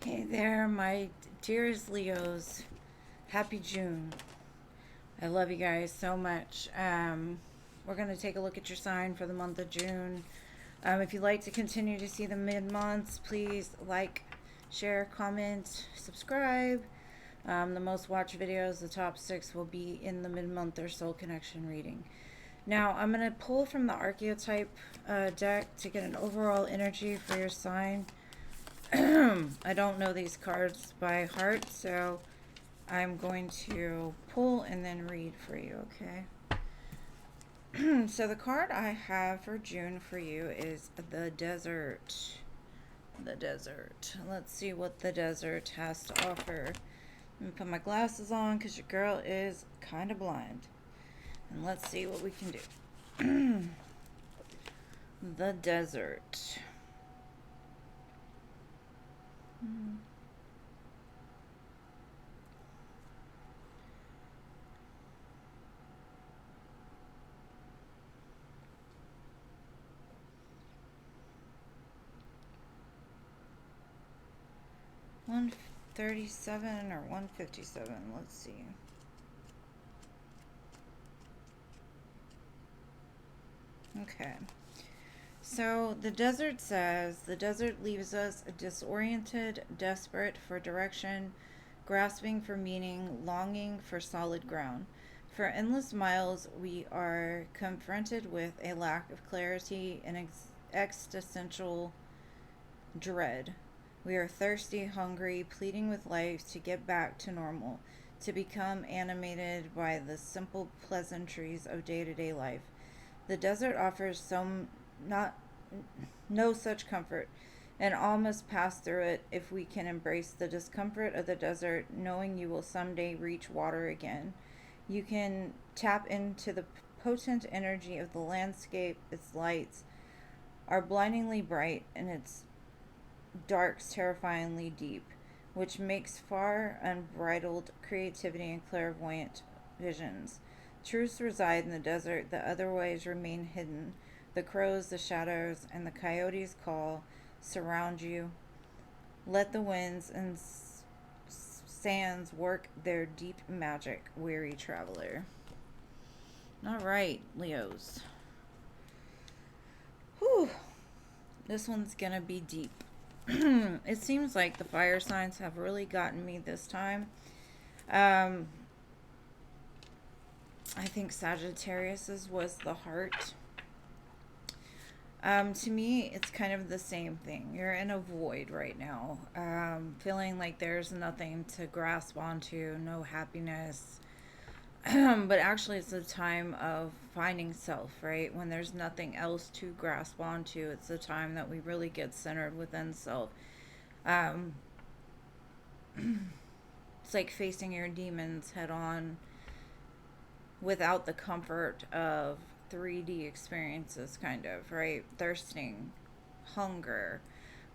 Hey there, my dearest Leos. Happy June. I love you guys so much. We're going to take a look at your sign for the month of June. If you'd like to continue to see the mid months, please like, share, comment, subscribe. The most watched videos, the top 6, will be in the mid month or soul connection reading. Now, I'm going to pull from the archetype deck to get an overall energy for your sign. I don't know these cards by heart, so I'm going to pull and then read for you, okay? So the card I have for June for you is the desert. The desert. Let's see what the desert has to offer. Let me put my glasses on because your girl is kind of blind. And let's see what we can do. The desert. 137 or 157. Let's see. Okay. So the desert says the desert leaves us disoriented, desperate for direction, grasping for meaning, longing for solid ground. For endless miles, we are confronted with a lack of clarity and existential dread. We are thirsty, hungry, pleading with life to get back to normal, to become animated by the simple pleasantries of day to day life. The desert offers not no such comfort, and all must pass through it if we can embrace the discomfort of the desert, knowing you will someday reach water again. You can tap into the potent energy of the landscape. Its lights are blindingly bright, and its darks terrifyingly deep, which makes far unbridled creativity and clairvoyant visions. Truths reside in the desert that otherwise remain hidden. The crows, the shadows, and the coyotes' call surround you. Let the winds and sands work their deep magic, weary traveler. All right, Leos. Whew. This one's gonna be deep. It seems like the fire signs have really gotten me this time. Um, I think Sagittarius's was the heart. To me, it's kind of the same thing. You're in a void right now, feeling like there's nothing to grasp onto, no happiness. But actually, it's a time of finding self, right? When there's nothing else to grasp onto, it's the time that we really get centered within self. Um, it's like facing your demons head on without the comfort of 3D experiences, kind of, right? Thirsting, hunger.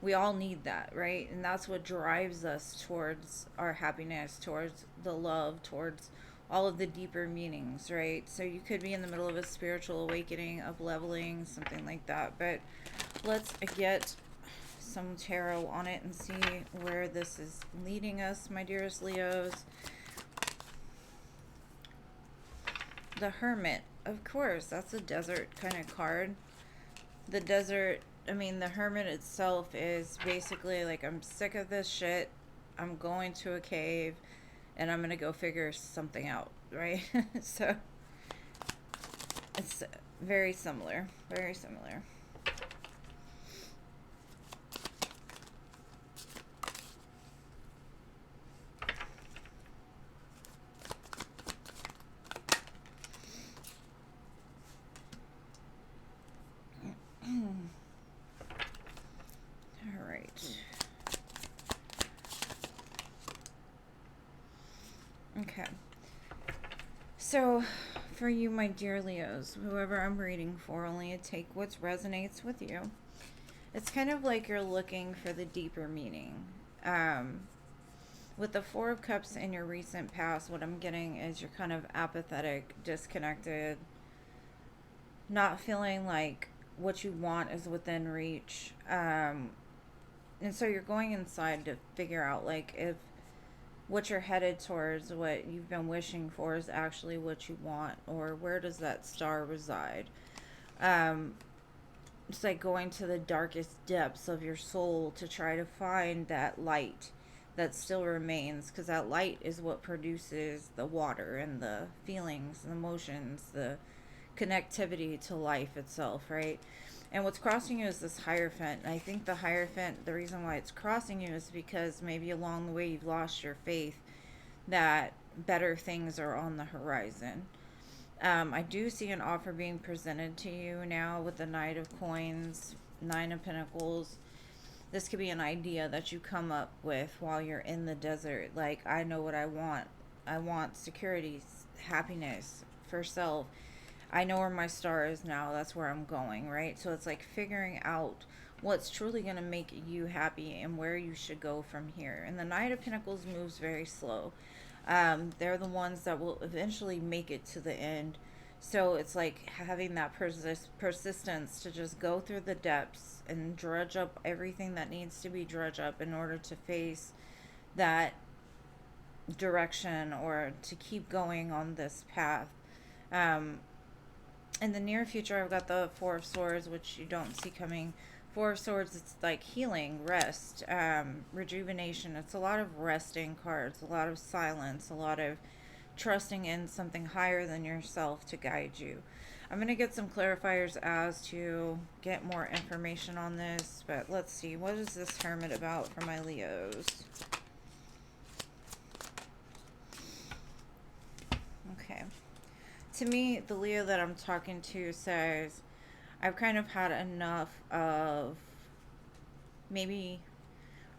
We all need that, right? And that's what drives us towards our happiness, towards the love, towards all of the deeper meanings, right? So you could be in the middle of a spiritual awakening, up leveling, something like that. But let's get some tarot on it and see where this is leading us, my dearest Leos. The Hermit, of course, that's a desert kind of card. The desert, I mean, the Hermit itself is basically like, I'm sick of this shit. I'm going to a cave and I'm going to go figure something out, right? So it's very similar. Very similar. All right. Okay. So, for you, my dear Leos, whoever I'm reading for, only take what resonates with you. It's kind of like you're looking for the deeper meaning. Um, with the Four of Cups in your recent past, what I'm getting is you're kind of apathetic, disconnected, not feeling like what you want is within reach. And so you're going inside to figure out, like, if what you're headed towards, what you've been wishing for, is actually what you want, or where does that star reside. um it's like going to the darkest depths of your soul to try to find that light that still remains, because that light is what produces the water and the feelings, the emotions, the connectivity to life itself, right? And what's crossing you is this Hierophant. And I think the Hierophant, the reason why it's crossing you is because maybe along the way you've lost your faith that better things are on the horizon. I do see an offer being presented to you now with the Knight of Coins, Nine of Pentacles. This could be an idea that you come up with while you're in the desert. Like, I know what I want. I want security, happiness for self. I know where my star is now. That's where I'm going, right? So it's like figuring out what's truly going to make you happy and where you should go from here. And the Knight of Pentacles moves very slow. They're the ones that will eventually make it to the end. So it's like having that persistence to just go through the depths and drudge up everything that needs to be drudged up in order to face that direction, or to keep going on this path. Um, in the near future, I've got the Four of Swords, which you don't see coming. Four of Swords, it's like healing, rest, rejuvenation. It's a lot of resting cards, a lot of silence, a lot of trusting in something higher than yourself to guide you. I'm going to get some clarifiers as to get more information on this, but let's see. What is this Hermit about for my Leos? Okay. To me, the Leo that I'm talking to says, I've kind of had enough of maybe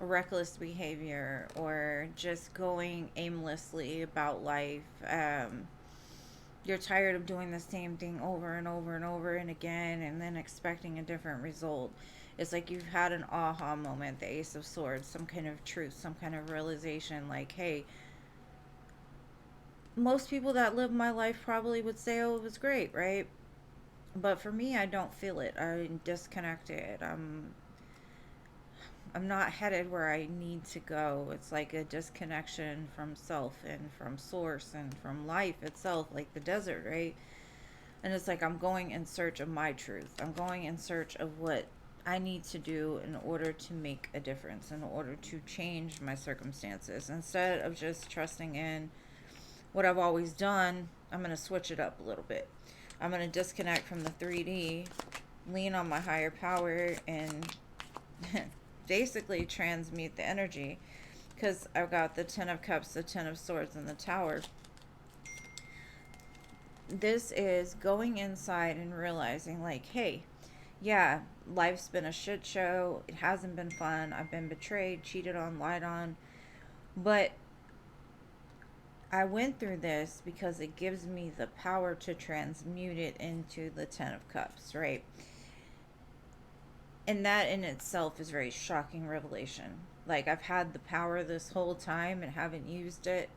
reckless behavior or just going aimlessly about life. You're tired of doing the same thing over and over and over and again, and then expecting a different result. It's like you've had an aha moment, the Ace of Swords, some kind of truth, some kind of realization, like, hey, most people that live my life probably would say, oh, it was great, right? But for me, I don't feel it. I'm disconnected. I'm not headed where I need to go. It's like a disconnection from self and from source and from life itself, like the desert, right? And it's like I'm going in search of my truth. I'm going in search of what I need to do in order to make a difference, in order to change my circumstances. Instead of just trusting in what I've always done, I'm going to switch it up a little bit. I'm going to disconnect from the 3D, lean on my higher power, and basically transmute the energy, because I've got the Ten of Cups, the Ten of Swords, and the Tower. This is going inside and realizing, like, hey, yeah, life's been a shit show. It hasn't been fun. I've been betrayed, cheated on, lied on. But I went through this because it gives me the power to transmute it into the Ten of Cups, right? And that in itself is very shocking revelation. Like, I've had the power this whole time and haven't used it.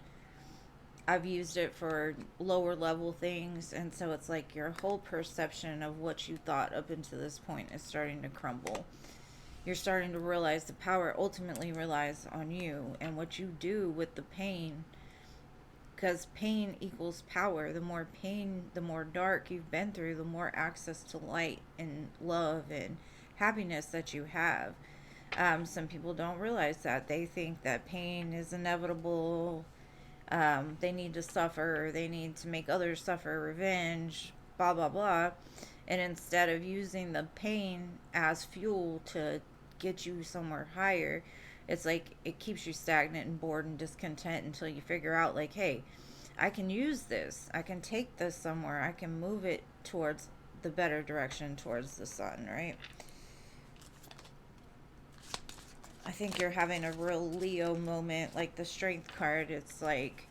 I've used it for lower level things, and so it's like your whole perception of what you thought up until this point is starting to crumble. You're starting to realize the power ultimately relies on you and what you do with the pain, because pain equals power. The more pain, the more dark you've been through, the more access to light and love and happiness that you have. Some people don't realize that. They think that pain is inevitable. They need to suffer. They need to make others suffer, revenge, blah, blah, blah. And instead of using the pain as fuel to get you somewhere higher, it's like it keeps you stagnant and bored and discontent until you figure out, like, hey, I can use this. I can take this somewhere. I can move it towards the better direction, towards the sun, right? I think you're having a real Leo moment, like the Strength card. It's like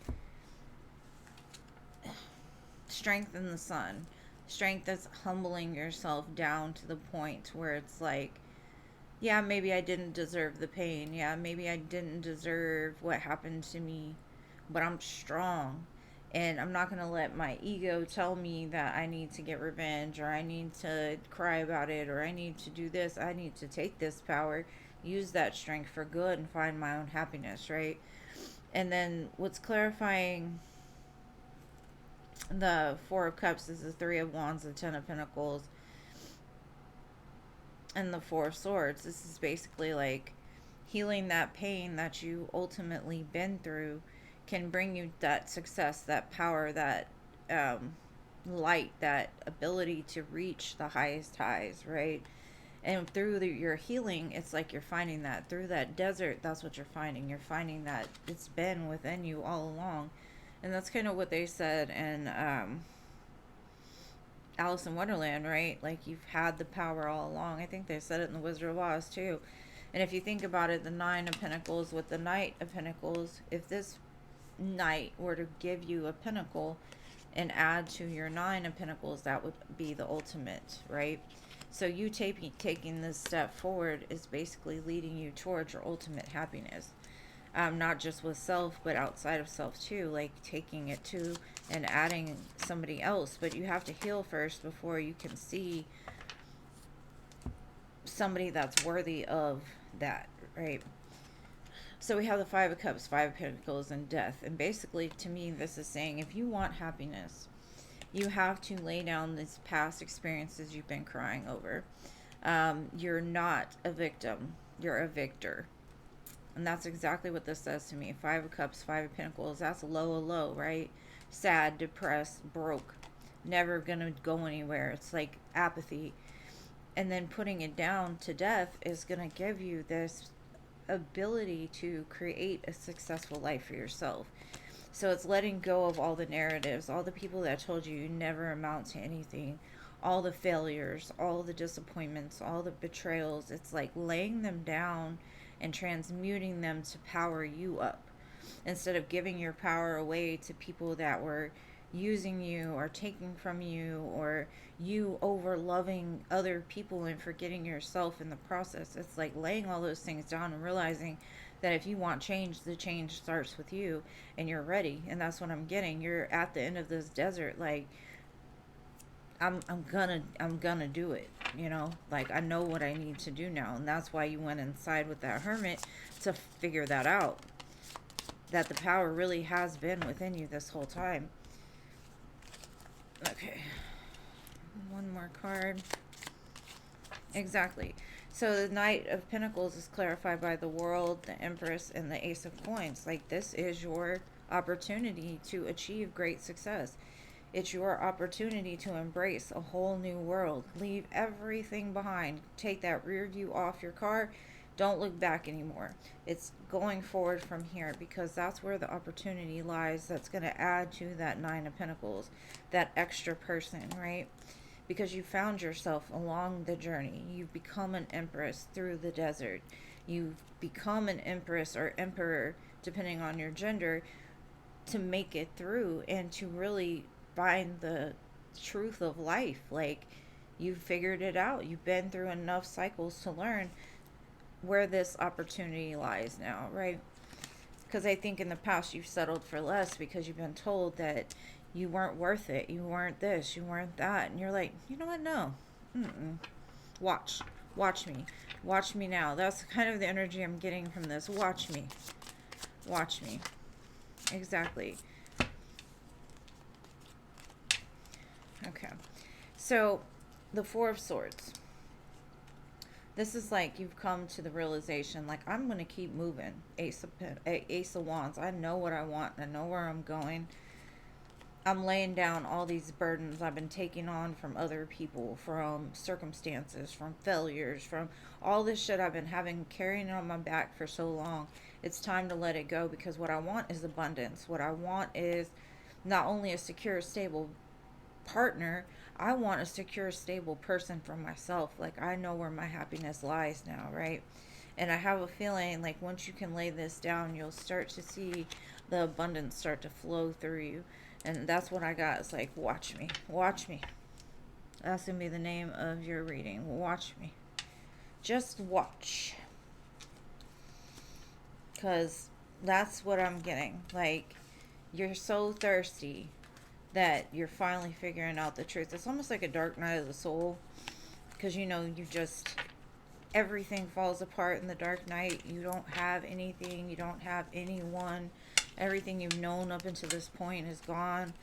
strength in the sun. Strength is humbling yourself down to the point where it's like, yeah, maybe I didn't deserve the pain. Yeah, maybe I didn't deserve what happened to me, but I'm strong. And I'm not going to let my ego tell me that I need to get revenge, or I need to cry about it, or I need to do this. I need to take this power use that strength for good and find my own happiness, right? And then what's clarifying the Four of Cups is the Three of Wands, the Ten of Pentacles, and the Four of Swords. This is basically like healing that pain that you ultimately been through can bring you that success, that power, that um, light, that ability to reach the highest highs, right? And through your healing, it's like you're finding that through that desert. That's what you're finding. You're finding that it's been within you all along, and that's kind of what they said in Alice in Wonderland, right? Like you've had the power all along. I think they said it in the Wizard of Oz too. And if you think about it, the Nine of Pentacles with the Knight of Pentacles, if this knight were to give you a pentacle and add to your Nine of Pentacles, that would be the ultimate, right? So you taking this step forward is basically leading you towards your ultimate happiness. Not just with self, but outside of self too, like taking it to and adding somebody else. But you have to heal first before you can see somebody that's worthy of that, right? So we have the Five of Cups, Five of Pentacles, and Death. And basically, to me, this is saying if you want happiness, you have to lay down these past experiences you've been crying over. You're not a victim, you're a victor. And that's exactly what this says to me. Five of Cups, Five of Pentacles, that's low, right? Sad, depressed, broke, never gonna go anywhere. It's like apathy. And then putting it down to death is gonna give you this ability to create a successful life for yourself. So it's letting go of all the narratives, all the people that told you you never amount to anything, all the failures, all the disappointments, all the betrayals. It's like laying them down and transmuting them to power you up instead of giving your power away to people that were using you or taking from you, or you over loving other people and forgetting yourself in the process. It's like laying all those things down and realizing that if you want change, the change starts with you and you're ready. And that's what I'm getting. You're at the end of this desert, like I'm gonna do it, you know? Like I know what I need to do now. And that's why you went inside with that hermit, to figure that out. That the power really has been within you this whole time. Okay. One more card. Exactly. So the Knight of Pentacles is clarified by the World, the Empress, and the Ace of Coins. Like this is your opportunity to achieve great success. It's your opportunity to embrace a whole new world. Leave everything behind. Take that rear view off your car. Don't look back anymore. It's going forward from here, because that's where the opportunity lies. That's going to add to that Nine of Pentacles, that extra person, right? Because you found yourself along the journey. You've become an empress through the desert. You've become an empress or emperor, depending on your gender, to make it through and to really find the truth of life. Like, you've figured it out. You've been through enough cycles to learn where this opportunity lies now, right? Because I think in the past you've settled for less because you've been told that you weren't worth it, you weren't this, you weren't that, and you're like, you know what, no. Mm-mm. Watch me, watch me now. That's kind of the energy I'm getting from this. Watch me, watch me. Exactly. Okay, so the Four of Swords, this is like you've come to the realization, like, I'm going to keep moving. Ace of Wands, I know what I want, I know where I'm going. I'm laying down all these burdens I've been taking on from other people, from circumstances, from failures, from all this shit I've been carrying on my back for so long. It's time to let it go, because what I want is abundance. What I want is not only a secure, stable partner, I want a secure, stable person for myself. Like, I know where my happiness lies now, right? And I have a feeling like once you can lay this down, you'll start to see the abundance start to flow through you. And that's what I got. It's like, watch me. Watch me. That's going to be the name of your reading. Watch me. Just watch. Because that's what I'm getting. Like, you're so thirsty that you're finally figuring out the truth. It's almost like a dark night of the soul. Because, you know, you just... everything falls apart in the dark night. You don't have anything, you don't have anyone. Everything you've known up until this point is gone.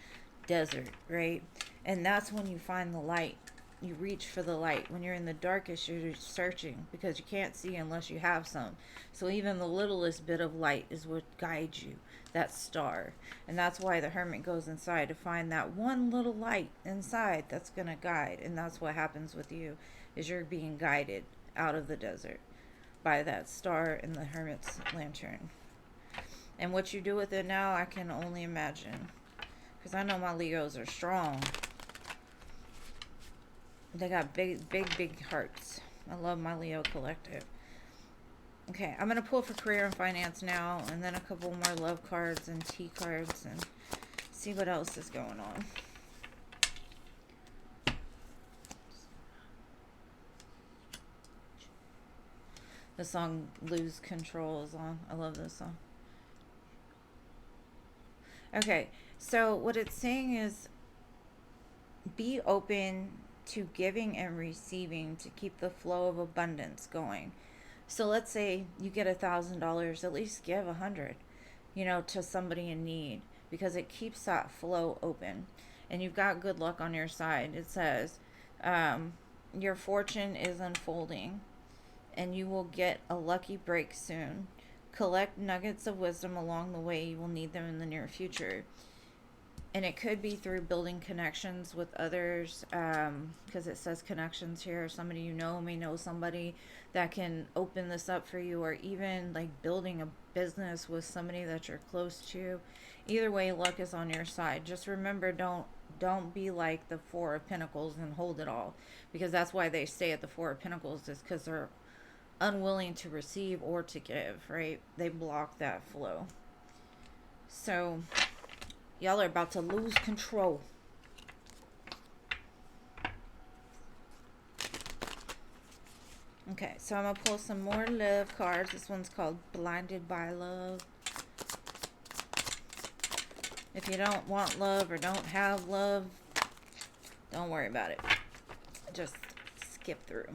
Desert, right? And that's when you find the light. You reach for the light. When you're in the darkest, you're searching because you can't see unless you have some. So even the littlest bit of light is what guides you, that star. And that's why the hermit goes inside to find that one little light inside that's going to guide. And that's what happens with you, is you're being guided out of the desert by that star in the hermit's lantern. And what you do with it now, I can only imagine. Because I know my Leos are strong. They got big, big, big hearts. I love my Leo collective. Okay, I'm going to pull for career and finance now. And then a couple more love cards and tea cards. And see what else is going on. The song Lose Control is on. I love this song. Okay, so what it's saying is be open to giving and receiving to keep the flow of abundance going. So let's say you get $1,000, at least give 100, to somebody in need, because it keeps that flow open. And you've got good luck on your side. It says your fortune is unfolding and you will get a lucky break soon. Collect nuggets of wisdom along the way. You will need them in the near future. And it could be through building connections with others, because it says connections here. Somebody you know may know somebody that can open this up for you, or even like building a business with somebody that you're close to. Either way, luck is on your side. Just remember, don't be like the Four of Pentacles and hold it all, because that's why they stay at the Four of Pentacles, is because they're unwilling to receive or to give, right? They block that flow. So y'all are about to lose control. Okay, so I'm going to pull some more love cards. This one's called Blinded by Love. If you don't want love or don't have love, don't worry about it. Just skip through.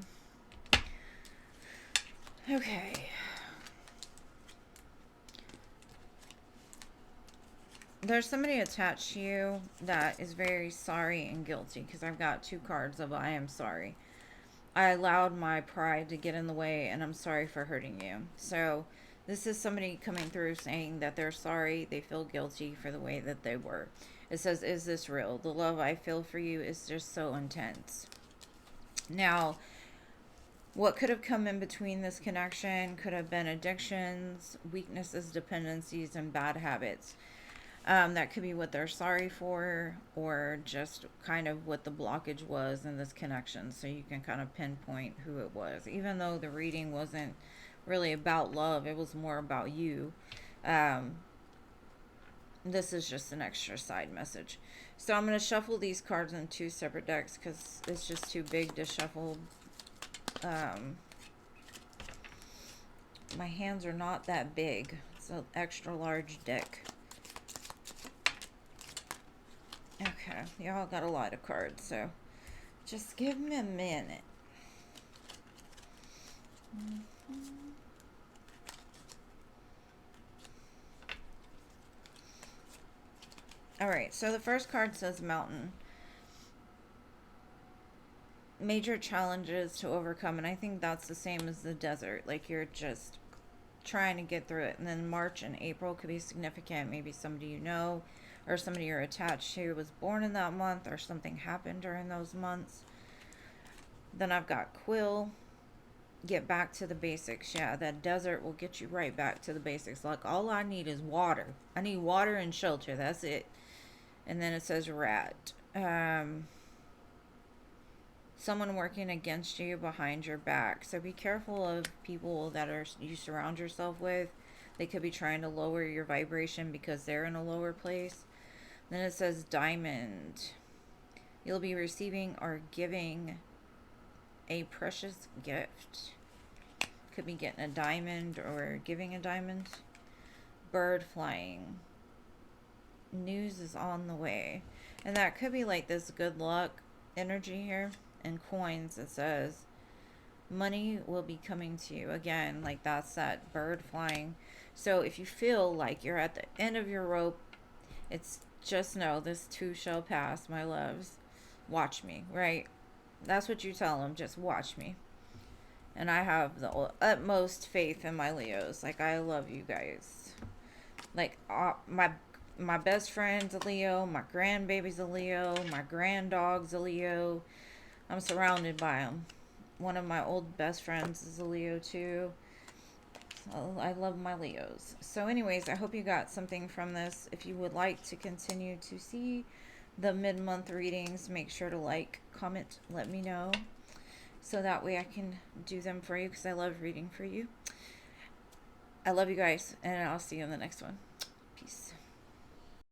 Okay. There's somebody attached to you that is very sorry and guilty, because I've got two cards of I am sorry. I allowed my pride to get in the way, and I'm sorry for hurting you. So this is somebody coming through saying that they're sorry, they feel guilty for the way that they were. It says, is this real? The love I feel for you is just so intense. Now, what could have come in between this connection could have been addictions, weaknesses, dependencies, and bad habits. That could be what they're sorry for, or just kind of what the blockage was in this connection, so you can kind of pinpoint who it was. Even though the reading wasn't really about love, it was more about you. This is just an extra side message. So I'm going to shuffle these cards in two separate decks, because it's just too big to shuffle. My hands are not that big. It's an extra large deck. Okay, y'all got a lot of cards, so just give me a minute. Alright, so the first card says Mountain. Major challenges to overcome, and I think that's the same as the desert. Like, you're just trying to get through it. And then March and April could be significant. Maybe somebody you know or somebody you're attached to was born in that month, or something happened during those months. Then I've got Quill. Get back to the basics. Yeah, that desert will get you right back to the basics. Like, all I need is water. I need water and shelter. That's it. And then it says Rat. Someone working against you behind your back. So be careful of people that you surround yourself with. They could be trying to lower your vibration because they're in a lower place. Then it says Diamond. You'll be receiving or giving a precious gift. Could be getting a diamond or giving a diamond. Bird flying. News is on the way. And that could be like this good luck energy here. And coins, it says Money will be coming to you again. Like, that's that bird flying. So if you feel like you're at the end of your rope, it's just know this too shall pass, my loves. Watch me, right? That's what you tell them. Just watch me. And I have the utmost faith in my Leos. Like, I love you guys. Like, my best friend's a Leo. My grandbaby's a Leo. My granddog's a Leo. I'm surrounded by them. One of my old best friends is a Leo too. So I love my Leos. So, anyways, I hope you got something from this. If you would like to continue to see the mid-month readings, make sure to like, comment, let me know, so that way I can do them for you, because I love reading for you. I love you guys, and I'll see you in the next one. Peace.